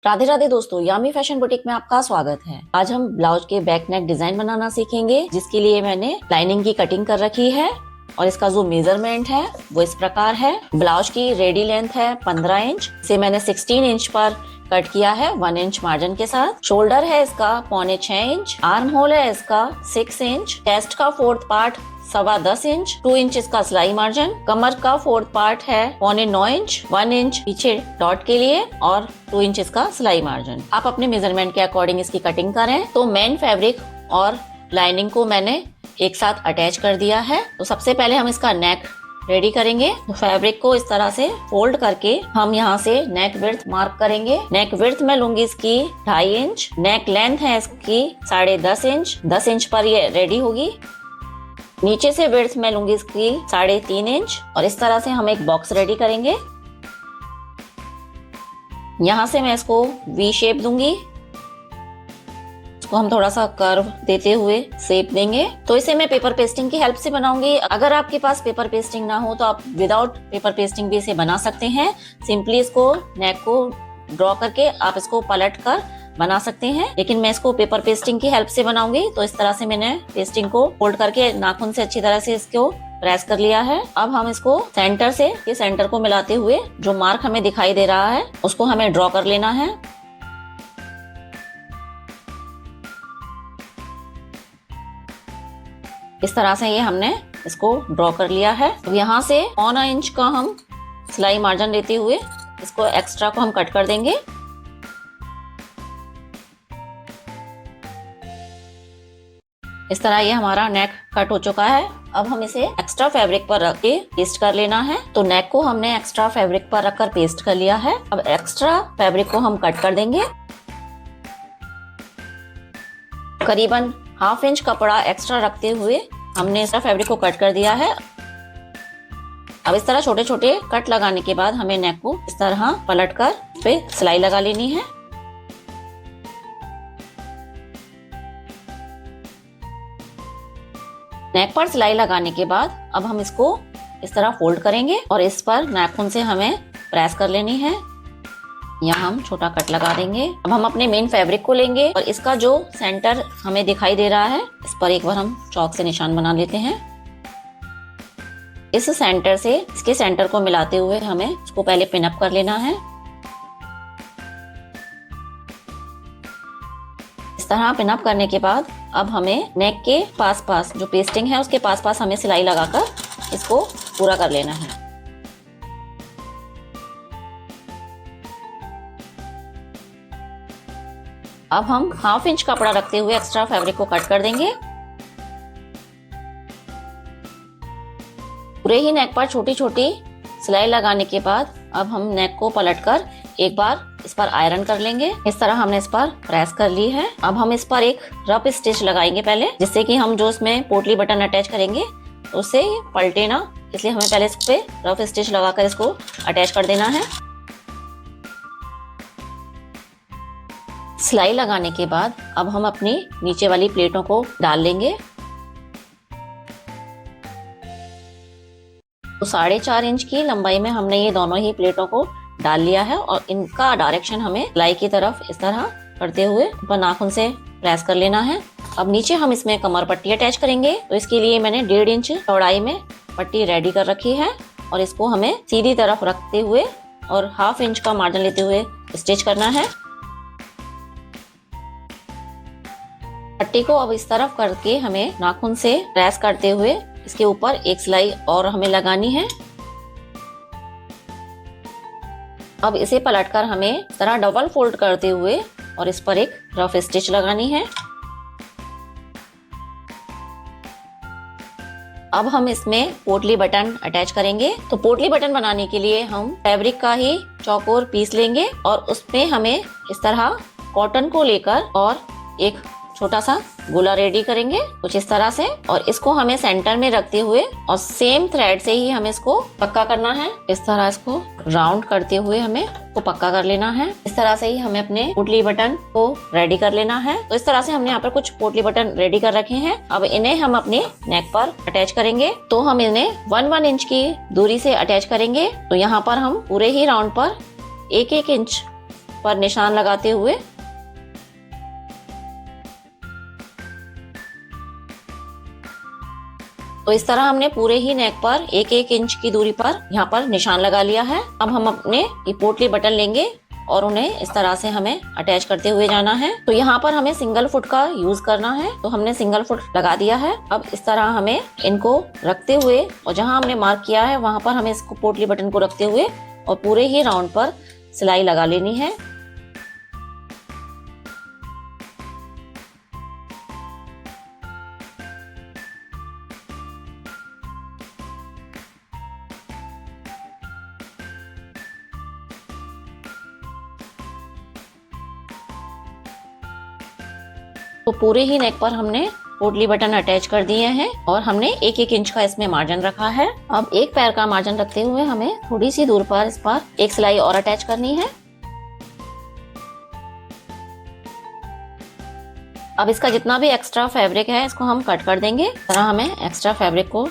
राधे राधे दोस्तों, यामी fashion boutique में आपका स्वागत है। आज हम ब्लाउज के बैक नेक डिजाइन बनाना सीखेंगे, जिसके लिए मैंने लाइनिंग की कटिंग कर रखी है और इसका जो मेजरमेंट है वो इस प्रकार है। ब्लाउज की रेडी लेंथ है 15 इंच, से मैंने 16 इंच पर कट किया है 1 इंच मार्जिन के साथ। शोल्डर है इसका 5.25 इंच, आर्म होल है इसका 6 इंच, चेस्ट का 4th पार्ट 10.25 इंच, 2 इंच इसका सिलाई मार्जिन, कमर का 4th पार्ट है 9.25 इंच, 1 इंच पीछे डॉट के लिए और 2 इंच इसका सिलाई मार्जिन। आप अपने मेजरमेंट के अकॉर्डिंग इसकी कटिंग करें। तो मेन फैब्रिक और लाइनिंग को मैंने एक साथ अटैच कर दिया है। तो सबसे पहले हम इसका नेक रेडी करेंगे। तो फैब्रिक को इस तरह से फोल्ड करके हम यहाँ से नेक विड्थ मार्क करेंगे। नेक विड्थ मैं लूंगी इसकी 2.5 इंच, नेक लेंथ है इसकी 10.5 इंच, 10 इंच पर ये रेडी होगी। नीचे से विड्थ मैं लूंगी इसकी 3.5 इंच और इस तरह से हम एक बॉक्स रेडी करेंगे। यहाँ से मैं इसको वी शेप दूंगी, इसको हम थोड़ा सा कर्व देते हुए शेप देंगे। तो इसे मैं पेपर पेस्टिंग की हेल्प से बनाऊंगी। अगर आपके पास पेपर पेस्टिंग ना हो तो आप विदाउट पेपर पेस्टिंग भी इसे बना सकते हैं। सिंपली इसको नेक को ड्रॉ करके आप इसको पलट कर बना सकते हैं, लेकिन मैं इसको पेपर पेस्टिंग की हेल्प से बनाऊंगी। तो इस तरह से मैंने पेस्टिंग को फोल्ड करके नाखून से अच्छी तरह से इसको प्रेस कर लिया है। अब हम इसको सेंटर से ये सेंटर को मिलाते हुए जो मार्क हमें दिखाई दे रहा है उसको हमें ड्रॉ कर लेना है। इस तरह से ये हमने इसको ड्रॉ कर लिया है। अब यहाँ से 1.25 इंच का हम सिलाई मार्जिन लेते हुए इसको एक्स्ट्रा को हम कट कर देंगे। इस तरह ये हमारा नेक कट हो चुका है। अब हम इसे एक्स्ट्रा फैब्रिक पर रख के पेस्ट कर लेना है। तो नेक को हमने एक्स्ट्रा फैब्रिक पर रखकर पेस्ट कर लिया है। अब एक्स्ट्रा फैब्रिक को हम कट कर देंगे। करीबन 1/2 इंच कपड़ा एक्स्ट्रा रखते हुए हमने एक्स्ट्रा फैब्रिक को कट कर दिया है। अब इस तरह छोटे छोटे कट लगाने के बाद हमें नेक को इस तरह पलट कर पे सिलाई लगा लेनी है। नेक पर सिलाई लगाने के बाद अब हम इसको इस तरह फोल्ड करेंगे और इस पर नाखून से हमें प्रेस कर लेनी है। यहाँ हम छोटा कट लगा देंगे। अब हम अपने मेन फैब्रिक को लेंगे और इसका जो सेंटर हमें दिखाई दे रहा है इस पर एक बार हम चौक से निशान बना लेते हैं। इस सेंटर से इसके सेंटर को मिलाते हुए हमें इसको पहले पिन अप कर लेना है। इस तरह पिन अप करने के बाद अब हमें नेक के पास जो पेस्टिंग है उसके पास हमें सिलाई लगाकर इसको पूरा कर लेना है। अब हम 1/2 इंच कपड़ा रखते हुए एक्स्ट्रा फैब्रिक को कट कर देंगे। पूरे ही नेक पर छोटी छोटी सिलाई लगाने के बाद अब हम नेक को पलटकर एक बार इस पर आयरन कर लेंगे। इस तरह हमने इस पर प्रेस कर ली है। अब हम इस पर एक रफ स्टिच लगाएंगे पहले, जिससे कि हम जो इसमें पोटली बटन अटैच करेंगे तो उससे पलटे ना, इसलिए हमें पहले इस पे रफ स्टिच लगाकर इसको अटैच कर देना है। सिलाई लगाने के बाद अब हम अपनी नीचे वाली प्लेटों को डाल लेंगे। तो 4.5 इंच की लंबाई में हमने ये दोनों ही प्लेटों को डाल लिया है और इनका डायरेक्शन हमें सिलाई की तरफ इस तरह करते हुए ऊपर नाखून से प्रेस कर लेना है। अब नीचे हम इसमें कमर पट्टी अटैच करेंगे। तो इसके लिए मैंने 1.5 इंच चौड़ाई में पट्टी रेडी कर रखी है और इसको हमें सीधी तरफ रखते हुए और 1/2 इंच का मार्जिन लेते हुए स्टिच करना है। पट्टी को अब इस तरफ करके हमें नाखून से प्रेस करते हुए इसके ऊपर एक सिलाई और हमें लगानी है। अब इसे पलटकर हमें इस तरह डबल फोल्ड करते हुए और इस पर एक रफ स्टिच लगानी है। अब हम इसमें पोटली बटन अटैच करेंगे। तो पोटली बटन बनाने के लिए हम फैब्रिक का ही चौकोर पीस लेंगे और उसमें हमें इस तरह कॉटन को लेकर और एक छोटा सा गोला रेडी करेंगे कुछ इस तरह से, और इसको हमें सेंटर में रखते हुए और सेम थ्रेड से ही हमें इसको पक्का करना है। इस तरह इसको राउंड करते हुए हमें इसको पक्का कर लेना है। इस तरह से ही हमें अपने पोटली बटन को रेडी कर लेना है। तो इस तरह से हमने यहाँ पर कुछ पोटली बटन रेडी कर रखे हैं। अब इन्हें हम अपने नेक पर अटैच करेंगे। तो हम इन्हें 1 इंच की दूरी से अटैच करेंगे। तो यहाँ पर हम पूरे ही राउंड पर 1-1 इंच पर निशान लगाते हुए तो इस तरह हमने पूरे ही नेक पर 1-1 इंच की दूरी पर यहाँ पर निशान लगा लिया है। अब हम अपने ये पोटली बटन लेंगे और उन्हें इस तरह से हमें अटैच करते हुए जाना है। तो यहाँ पर हमें सिंगल फुट का यूज करना है, तो हमने सिंगल फुट लगा दिया है। अब इस तरह हमें इनको रखते हुए और जहाँ हमने मार्क किया है वहां पर हमें इसको पोटली बटन को रखते हुए और पूरे ही राउंड पर सिलाई लगा लेनी है। तो पूरे ही नेक पर हमने पोटली बटन अटैच कर दिए हैं और हमने 1-1 इंच का इसमें मार्जिन रखा है। अब एक पैर का मार्जिन रखते हुए हमें थोड़ी सी दूर पर इस पर एक सिलाई और अटैच करनी है। अब इसका जितना भी एक्स्ट्रा फैब्रिक है इसको हम कट कर देंगे। इस तरह हमें एक्स्ट्रा फैब्रिक को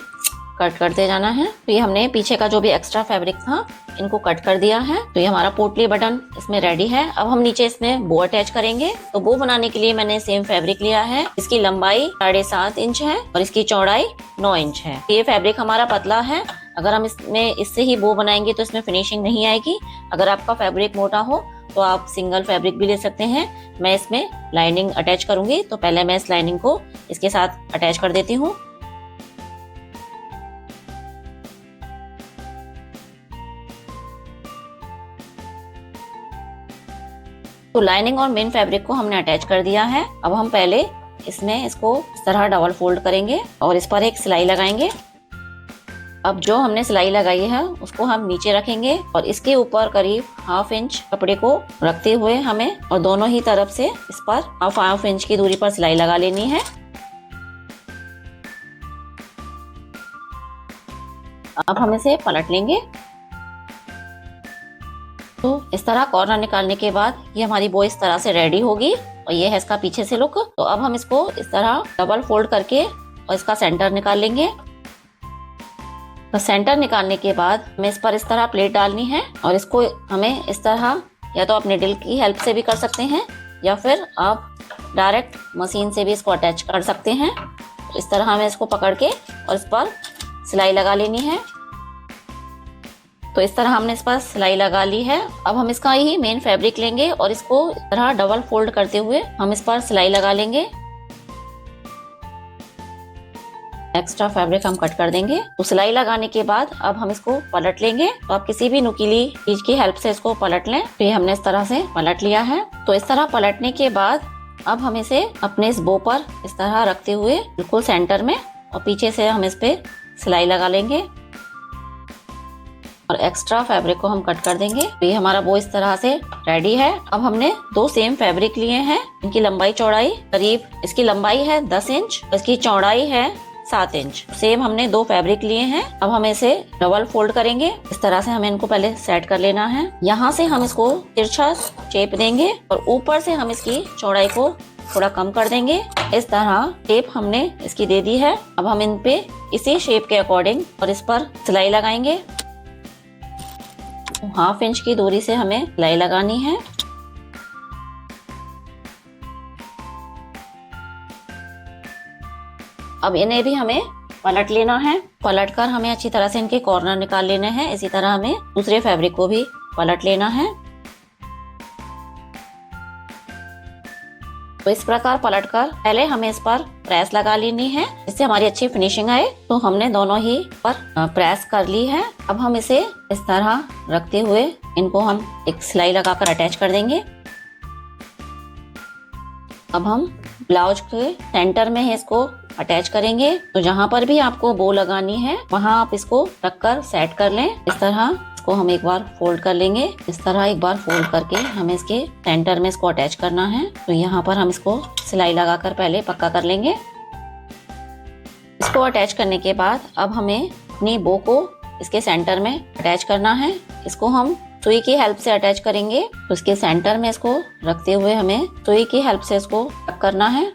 कट करते जाना है। तो ये हमने पीछे का जो भी एक्स्ट्रा फैब्रिक था इनको कट कर दिया है। तो ये हमारा पोटली बटन इसमें रेडी है। अब हम नीचे इसमें बो अटैच करेंगे। तो बो बनाने के लिए मैंने सेम फैब्रिक लिया है। इसकी लंबाई 7.5 इंच है और इसकी चौड़ाई 9 इंच है। ये फैब्रिक हमारा पतला है, अगर हम इसमें इससे ही बो बनाएंगे तो इसमें फिनिशिंग नहीं आएगी। अगर आपका फैब्रिक मोटा हो तो आप सिंगल फैब्रिक भी ले सकते हैं। मैं इसमें लाइनिंग अटैच करूंगी, तो पहले मैं इस लाइनिंग को इसके साथ अटैच कर देती हूँ। तो लाइनिंग और मेन फैब्रिक को हमने अटैच कर दिया है। अब हम पहले इसमें इसको इस तरह डबल फोल्ड करेंगे और इस पर एक सिलाई लगाएंगे। अब जो हमने सिलाई लगाई है उसको हम नीचे रखेंगे और इसके ऊपर करीब 1/2 इंच कपड़े को रखते हुए हमें और दोनों ही तरफ से इस पर 1/2 इंच की दूरी पर सिलाई लगा लेनी है। अब हम इसे पलट लेंगे। तो इस तरह कॉर्नर निकालने के बाद ये हमारी बो इस तरह से रेडी होगी और ये है इसका पीछे से लुक। तो अब हम इसको इस तरह डबल फोल्ड करके और इसका सेंटर निकाल लेंगे। तो सेंटर निकालने के बाद हमें इस पर इस तरह प्लेट डालनी है और इसको हमें इस तरह या तो अपने ड्रिल की हेल्प से भी कर सकते हैं या फिर आप डायरेक्ट मशीन से भी इसको अटैच कर सकते हैं। तो इस तरह हमें इसको पकड़ के और इस पर सिलाई लगा लेनी है। तो इस तरह हमने इस पर सिलाई लगा ली है। अब हम इसका ही मेन फैब्रिक लेंगे और इसको इस तरह डबल फोल्ड करते हुए हम इस पर सिलाई लगा लेंगे। एक्स्ट्रा फैब्रिक हम कट कर देंगे। तो सिलाई लगाने के बाद अब हम इसको पलट लेंगे। तो आप किसी भी नुकीली चीज की हेल्प से इसको पलट लें। तो ये हमने इस तरह से पलट लिया है। तो इस तरह पलटने के बाद अब हम इसे अपने इस बो पर इस तरह रखते हुए बिल्कुल सेंटर में और पीछे से हम इस पे सिलाई लगा लेंगे और एक्स्ट्रा फैब्रिक को हम कट कर देंगे। तो ये हमारा बो इस तरह से रेडी है। अब हमने 2 सेम फैब्रिक लिए हैं। इनकी लंबाई चौड़ाई करीब, इसकी लंबाई है 10 इंच, इसकी चौड़ाई है 7 इंच। सेम हमने 2 फैब्रिक लिए हैं। अब हम इसे डबल फोल्ड करेंगे। इस तरह से हमें इनको पहले सेट कर लेना है। यहाँ से हम इसको तिरछा शेप देंगे और ऊपर से हम इसकी चौड़ाई को थोड़ा कम कर देंगे। इस तरह शेप हमने इसकी दे दी है। अब हम इन पे इसी शेप के अकॉर्डिंग और इस पर सिलाई लगाएंगे। 1/2 इंच की दूरी से हमें सिलाई लगानी है। अब इन्हें भी हमें पलट लेना है। पलट कर हमें अच्छी तरह से इनके कॉर्नर निकाल लेने हैं। इसी तरह हमें दूसरे फैब्रिक को भी पलट लेना है। तो इस प्रकार पलटकर पहले हमें इस पर प्रेस लगा लेनी है, इससे हमारी अच्छी फिनिशिंग आए। तो हमने दोनों ही पर प्रेस कर ली है। अब हम इसे इस तरह रखते हुए इनको हम एक सिलाई लगाकर अटैच कर देंगे। अब हम ब्लाउज के सेंटर में ही इसको अटैच करेंगे। तो जहाँ पर भी आपको बो लगानी है वहाँ आप इसको रखकर सेट कर लें। इस तरह इसको हम एक बार फोल्ड कर लेंगे। इस तरह एक बार फोल्ड करके हमें इसके सेंटर में इसको अटैच करना है। तो यहाँ पर हम इसको सिलाई लगाकर पहले पक्का कर लेंगे। इसको अटैच करने के बाद अब हमें अपनी बो को इसके सेंटर में अटैच करना है। इसको हम सुई की हेल्प से अटैच करेंगे। तो इसके सेंटर में इसको रखते हुए हमें सुई की हेल्प से इसको पक्का करना है।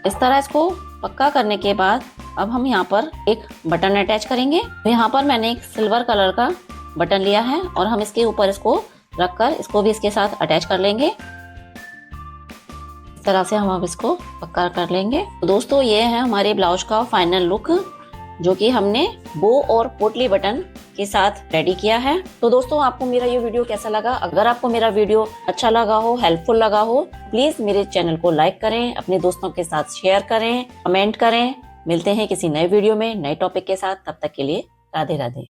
इस तरह इसको पक्का करने के बाद अब हम यहाँ पर एक बटन अटैच करेंगे। तो यहाँ पर मैंने एक सिल्वर कलर का बटन लिया है और हम इसके ऊपर इसको रखकर इसको भी इसके साथ अटैच कर लेंगे। इस तरह से हम अब इसको पक्का कर लेंगे। तो दोस्तों ये है हमारे ब्लाउज का फाइनल लुक, जो कि हमने बो और पोटली बटन के साथ रेडी किया है। तो दोस्तों आपको मेरा ये वीडियो कैसा लगा? अगर आपको मेरा वीडियो अच्छा लगा हो, हेल्पफुल लगा हो, प्लीज मेरे चैनल को लाइक करें, अपने दोस्तों के साथ शेयर करें, कमेंट करें। मिलते हैं किसी नए वीडियो में नए टॉपिक के साथ। तब तक के लिए राधे राधे।